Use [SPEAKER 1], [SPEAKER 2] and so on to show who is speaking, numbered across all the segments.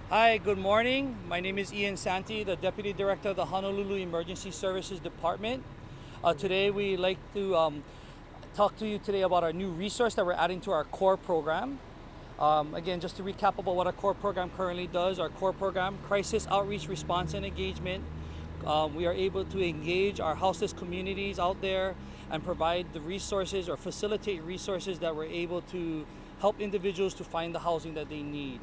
[SPEAKER 1] Hi, good morning. My name is Ian Santi, the Deputy Director of the Honolulu Emergency Services Department. Today we'd like to talk to you today about our new resource that we're adding to our C.O.R.E program. Again, just to recap about what our C.O.R.E program currently does, our C.O.R.E program, Crisis Outreach, Response, and Engagement. We are able to engage our houseless communities out there and provide the resources or facilitate resources that we're able to help individuals to find the housing that they need.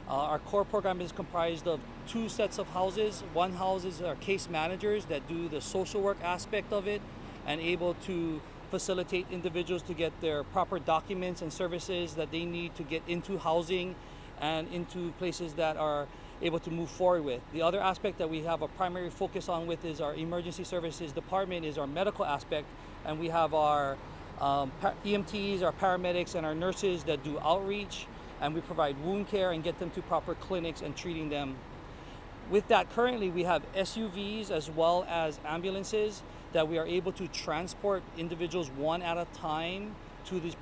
[SPEAKER 1] Our C.O.R.E program is comprised of two sets of houses. One house is our case managers that do the social work aspect of it and able to facilitate individuals to get their proper documents and services that they need to get into housing and into places that are able to move forward with. The other aspect that we have a primary focus on with is our emergency services department is our medical aspect, and we have our EMTs, our paramedics, and our nurses that do outreach, and we provide wound care and get them to proper clinics and treating them. With that, currently we have SUVs as well as ambulances that we are able to transport individuals one at a time to these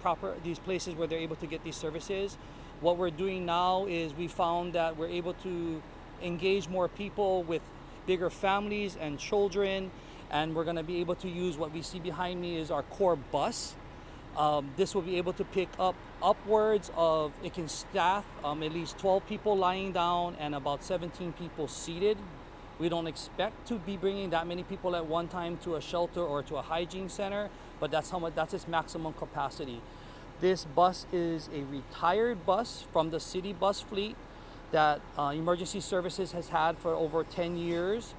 [SPEAKER 1] places where they're able to get these services. What we're doing now is we found that we're able to engage more people with bigger families and children, and we're going to be able to use what we see behind me is our C.O.R.E bus. This will be able to pick up upwards of, it can staff at least 12 people lying down and about 17 people seated. We don't expect to be bringing that many people at one time to a shelter or to a hygiene center, but that's its maximum capacity. This bus is a retired bus from the city bus fleet that emergency services has had for over 10 years.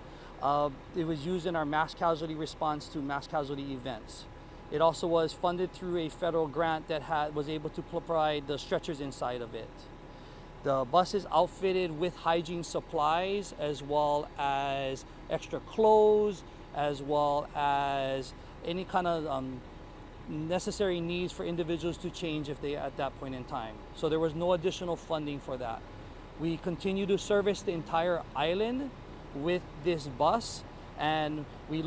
[SPEAKER 1] It was used in our mass casualty response to mass casualty events. It also was funded through a federal grant that was able to provide the stretchers inside of it. The bus is outfitted with hygiene supplies as well as extra clothes, as well as any kind of necessary needs for individuals to change if they at that point in time. So there was no additional funding for that. We continue to service the entire island with this bus, and we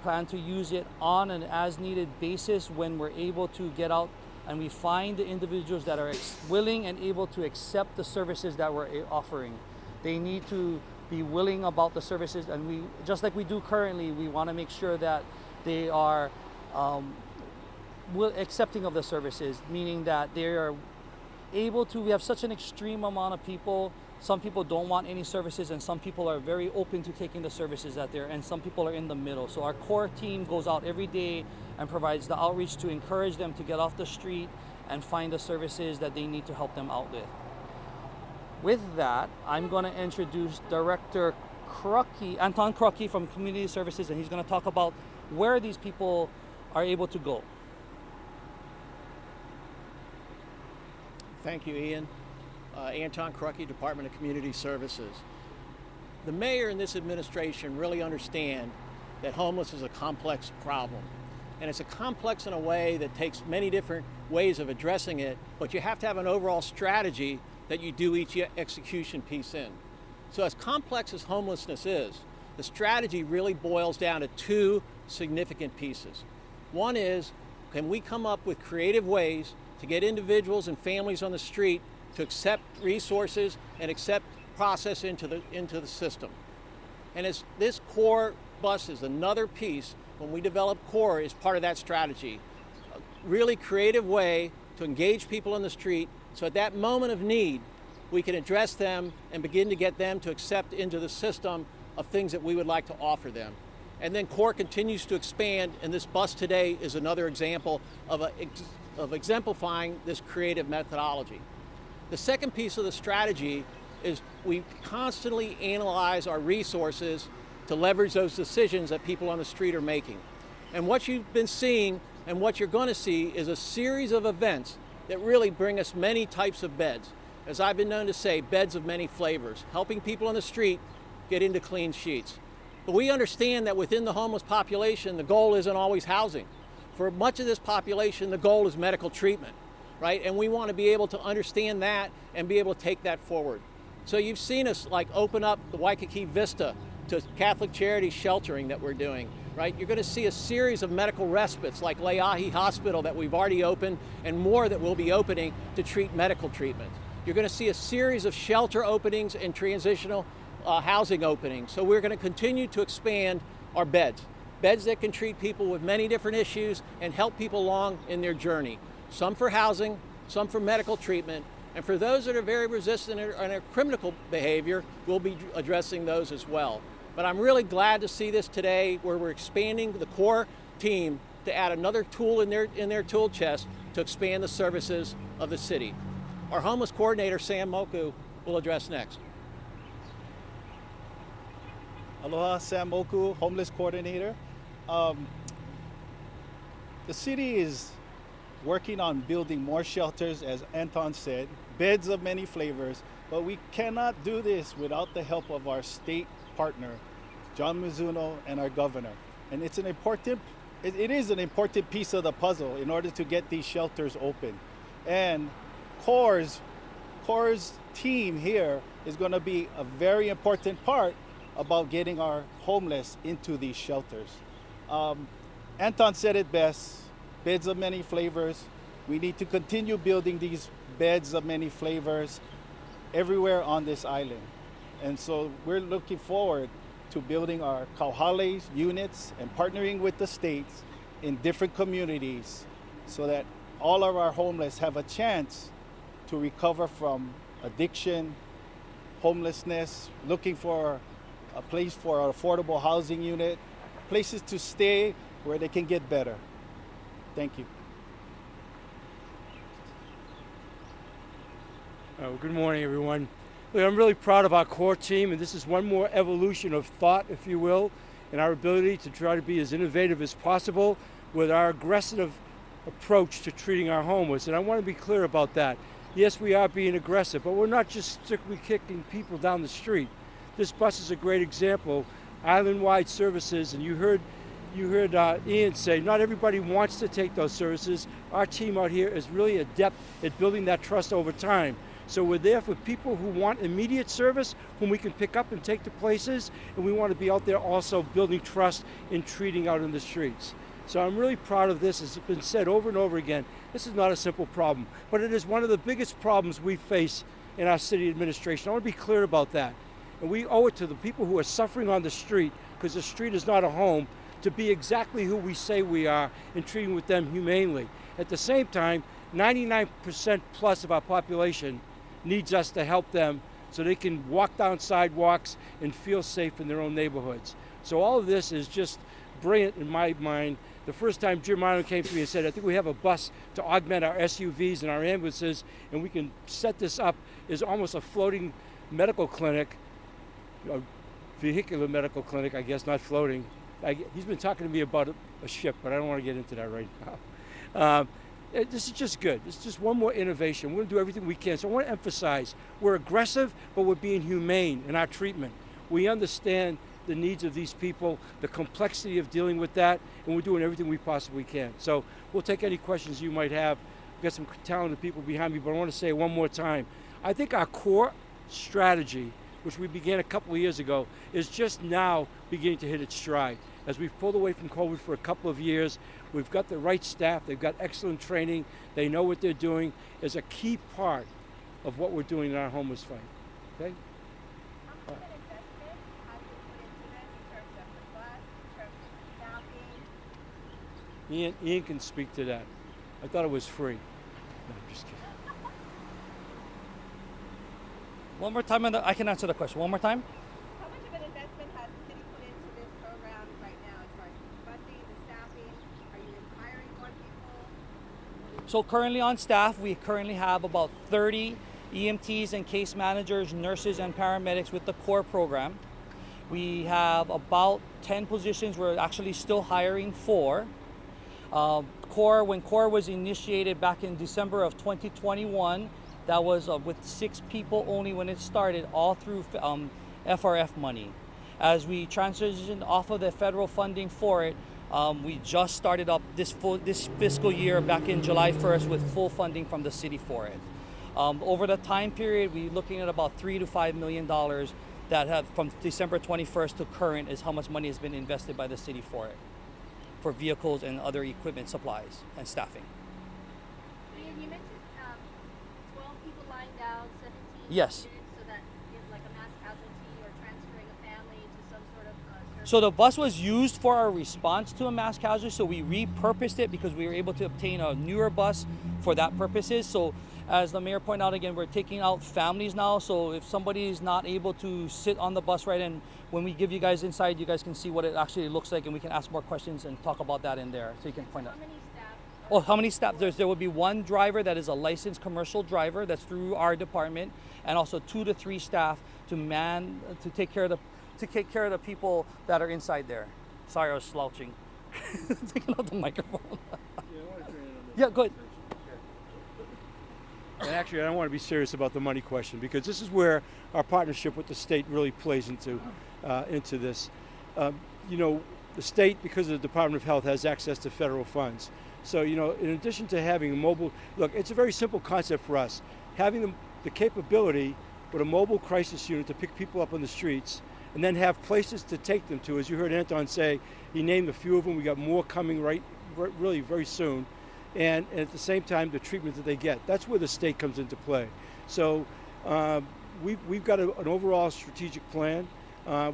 [SPEAKER 1] plan to use it on an as needed basis when we're able to get out and we find the individuals that are willing and able to accept the services that we're offering. They need to be willing about the services, and we, just like we do currently, we want to make sure that they are accepting of the services, meaning that they are able to. We have such an extreme amount of people. Some people don't want any services, and some people are very open to taking the services out there, and some people are in the middle. So our C.O.R.E team goes out every day and provides the outreach to encourage them to get off the street and find the services that they need to help them out with. With that, I'm going to introduce Director Anton C.O.R.E from Community Services, and he's going to talk about where these people are able to go.
[SPEAKER 2] Thank you, Ian. Anton C.O.R.E, Department of Community Services. The mayor and this administration really understand that homeless is a complex problem. And it's a complex in a way that takes many different ways of addressing it, but you have to have an overall strategy that you do each execution piece in. So as complex as homelessness is, the strategy really boils down to two significant pieces. One is, can we come up with creative ways to get individuals and families on the street to accept resources and accept process into the system? And as this C.O.R.E bus is another piece, when we develop C.O.R.E is part of that strategy. A really creative way to engage people on the street so at that moment of need, we can address them and begin to get them to accept into the system of things that we would like to offer them. And then C.O.R.E continues to expand, and this bus today is another example of exemplifying this creative methodology. The second piece of the strategy is we constantly analyze our resources to leverage those decisions that people on the street are making. And what you've been seeing and what you're going to see is a series of events that really bring us many types of beds. As I've been known to say, beds of many flavors, helping people on the street get into clean sheets. But we understand that within the homeless population, the goal isn't always housing. For much of this population, the goal is medical treatment, right? And we want to be able to understand that and be able to take that forward. So you've seen us like open up the Waikiki Vista to Catholic Charity sheltering that we're doing, right? You're going to see a series of medical respites like Leahi Hospital that we've already opened and more that we'll be opening to treat medical treatment. you're going to see a series of shelter openings and transitional housing openings. So we're going to continue to expand our beds that can treat people with many different issues and help people along in their journey. Some for housing, some for medical treatment, and for those that are very resistant and are criminal behavior, we'll be addressing those as well. But I'm really glad to see this today, where we're expanding the C.O.R.E team to add another tool in their tool chest to expand the services of the city. Our homeless coordinator, Sam Moku, will address next.
[SPEAKER 3] Aloha, Sam Moku, homeless coordinator. The city is working on building more shelters, as Anton said, beds of many flavors, but we cannot do this without the help of our state partner, John Mizuno, and our governor. And it is an important piece of the puzzle in order to get these shelters open. And C.O.R.E.'s team here is going to be a very important part about getting our homeless into these shelters. Anton said it best, beds of many flavors. We need to continue building these beds of many flavors everywhere on this island. And so we're looking forward to building our Kauhales units and partnering with the states in different communities so that all of our homeless have a chance to recover from addiction, homelessness, looking for a place for an affordable housing unit, places to stay where they can get better. Thank you.
[SPEAKER 4] Good morning, everyone. Look, I'm really proud of our C.O.R.E team, and this is one more evolution of thought, if you will, in our ability to try to be as innovative as possible with our aggressive approach to treating our homeless. And I want to be clear about that. Yes, we are being aggressive, but we're not just strictly kicking people down the street. This bus is a great example. Island-wide services, and you heard Ian say, not everybody wants to take those services. Our team out here is really adept at building that trust over time. So we're there for people who want immediate service, whom we can pick up and take to places, and we want to be out there also building trust in treating out in the streets. So I'm really proud of this. As it's been said over and over again, this is not a simple problem, but it is one of the biggest problems we face in our city administration. I want to be clear about that. And we owe it to the people who are suffering on the street, because the street is not a home, to be exactly who we say we are and treating with them humanely. At the same time, 99% plus of our population needs us to help them so they can walk down sidewalks and feel safe in their own neighborhoods. So all of this is just brilliant in my mind. The first time Jim Arnold came to me and said, I think we have a bus to augment our SUVs and our ambulances, and we can set this up as almost a floating medical clinic, a vehicular medical clinic, I guess, not floating. He's been talking to me about a ship, but I don't want to get into that right now. This is just good. This is just one more innovation. We're going to do everything we can. So I want to emphasize, we're aggressive, but we're being humane in our treatment. We understand the needs of these people, the complexity of dealing with that, and we're doing everything we possibly can. So we'll take any questions you might have. We've got some talented people behind me, but I want to say it one more time. I think our core strategy, which we began a couple of years ago, is just now beginning to hit its stride. As we've pulled away from COVID for a couple of years, we've got the right staff, they've got excellent training, they know what they're doing, is a key part of what we're doing in our homeless fight. Okay?
[SPEAKER 5] How much of an investment has been put into this in terms of the bus, in terms of the staffing?
[SPEAKER 4] Ian can speak to that. I thought it was free. No, I'm just kidding.
[SPEAKER 1] One more time, I can answer the question. One more time.
[SPEAKER 5] How much of an investment has the city put into this program right now as far as the busing, the staffing? Are you hiring more people?
[SPEAKER 1] So currently on staff, we currently have about 30 EMTs and case managers, nurses and paramedics with the C.O.R.E program. We have about 10 positions we're actually still hiring for. C.O.R.E, when C.O.R.E was initiated back in December of 2021, that was with 6 people only when it started, all through FRF money. As we transitioned off of the federal funding for it, we just started up this fiscal year back in July 1st with full funding from the city for it. Over the time period, we're looking at about $3 to $5 million that have, from December 21st to current, is how much money has been invested by the city for it, for vehicles and other equipment, supplies, and staffing.
[SPEAKER 5] Ian, you mentioned 12 people lying down,
[SPEAKER 1] Yes.
[SPEAKER 5] So that if like a mass casualty or transferring a family to some sort of service.
[SPEAKER 1] So the bus was used for our response to a mass casualty, so we repurposed it because we were able to obtain a newer bus for that purposes. So as the mayor pointed out again, we're taking out families now, so if somebody is not able to sit on the bus right in, when we give you guys inside, you guys can see what it actually looks like, and we can ask more questions and talk about that in there, so you can find out.
[SPEAKER 5] How many staff?
[SPEAKER 1] Oh, how many staff? There will be one driver that is a licensed commercial driver that's through our department, and also 2 to 3 staff to take care of the people that are inside there. Sorry, I was slouching. Taking out the microphone. Yeah, go ahead.
[SPEAKER 4] And actually, I don't want to be serious about the money question, because this is where our partnership with the state really plays into this. You know, the state, because of the Department of Health, has access to federal funds. So, you know, in addition to having a mobile, look, it's a very simple concept for us. Having the capability with a mobile crisis unit to pick people up on the streets and then have places to take them to. As you heard Anton say, he named a few of them. We got more coming really very soon. And at the same time, the treatment that they get. That's where the state comes into play. So we've got an overall strategic plan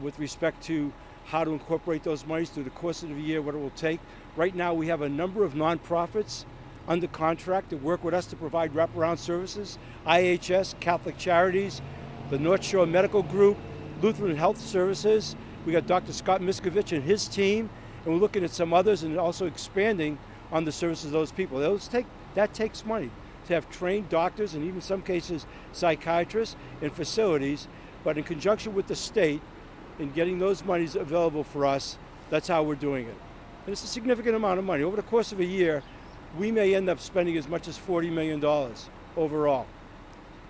[SPEAKER 4] with respect to how to incorporate those monies through the course of the year, what it will take. Right now, we have a number of nonprofits under contract that work with us to provide wraparound services. IHS, Catholic Charities, the North Shore Medical Group, Lutheran Health Services. We got Dr. Scott Miskovich and his team, and we're looking at some others and also expanding on the services of those people. That takes money to have trained doctors and even in some cases psychiatrists in facilities, but in conjunction with the state in getting those monies available for us, that's how we're doing it. And it's a significant amount of money. Over the course of a year, we may end up spending as much as $40 million overall.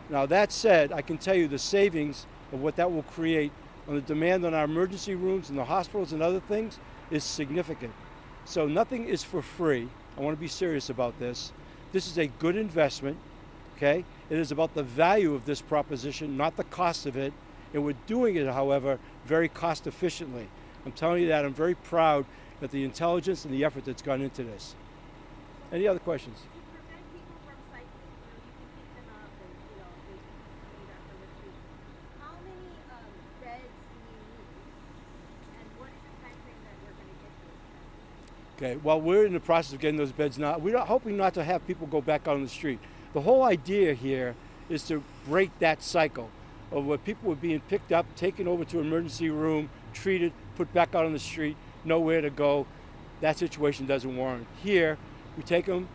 [SPEAKER 4] Now that said, I can tell you the savings of what that will create on the demand on our emergency rooms and the hospitals and other things is significant. So nothing is for free. I want to be serious about this. This is a good investment, okay? It is about the value of this proposition, not the cost of it. And we're doing it, however, very cost efficiently. I'm telling you that. I'm very proud of the intelligence and the effort that's gone into this. Any other questions?
[SPEAKER 5] To prevent people from cycling, you can pick them up and they can coming back from the street. How many beds do you need? And what is the time frame that we're going to get those beds?
[SPEAKER 4] Okay, well, we're in the process of getting those beds now. We're hoping not to have people go back out on the street. The whole idea here is to break that cycle of where people were being picked up, taken over to an emergency room, treated, put back out on the street, nowhere to go. That situation doesn't warrant. Here, we take them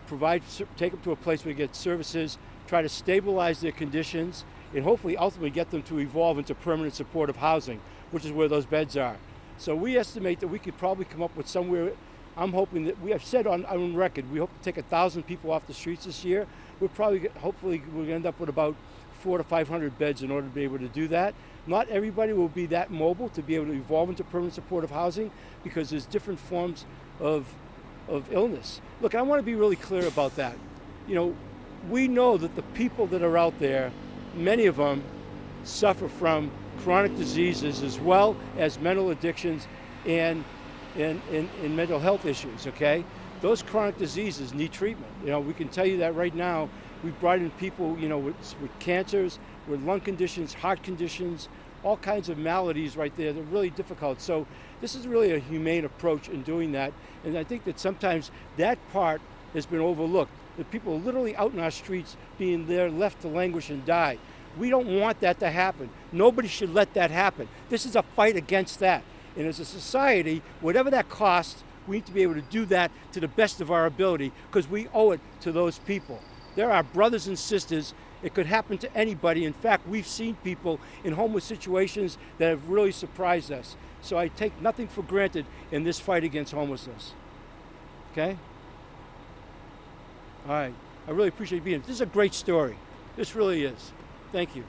[SPEAKER 4] to a place where we get services, try to stabilize their conditions, and hopefully ultimately get them to evolve into permanent supportive housing, which is where those beds are. So we estimate that we could probably come up with somewhere, I'm hoping that, we have said on record, we hope to take 1,000 people off the streets this year. Hopefully we'll end up with about 400 to 500 beds in order to be able to do that. Not everybody will be that mobile to be able to evolve into permanent supportive housing because there's different forms of illness. Look, I want to be really clear about that. You know, we know that the people that are out there, many of them suffer from chronic diseases as well as mental addictions and mental health issues, okay? Those chronic diseases need treatment. You know, we can tell you that right now. We've brought in people, you know, with cancers, with lung conditions, heart conditions, all kinds of maladies right there. They're really difficult. So this is really a humane approach in doing that. And I think that sometimes that part has been overlooked. The people are literally out in our streets being there left to languish and die. We don't want that to happen. Nobody should let that happen. This is a fight against that. And as a society, whatever that costs, we need to be able to do that to the best of our ability because we owe it to those people. They're our brothers and sisters. It could happen to anybody. In fact, we've seen people in homeless situations that have really surprised us. So I take nothing for granted in this fight against homelessness. Okay? All right. I really appreciate you being here. This is a great story. This really is. Thank you.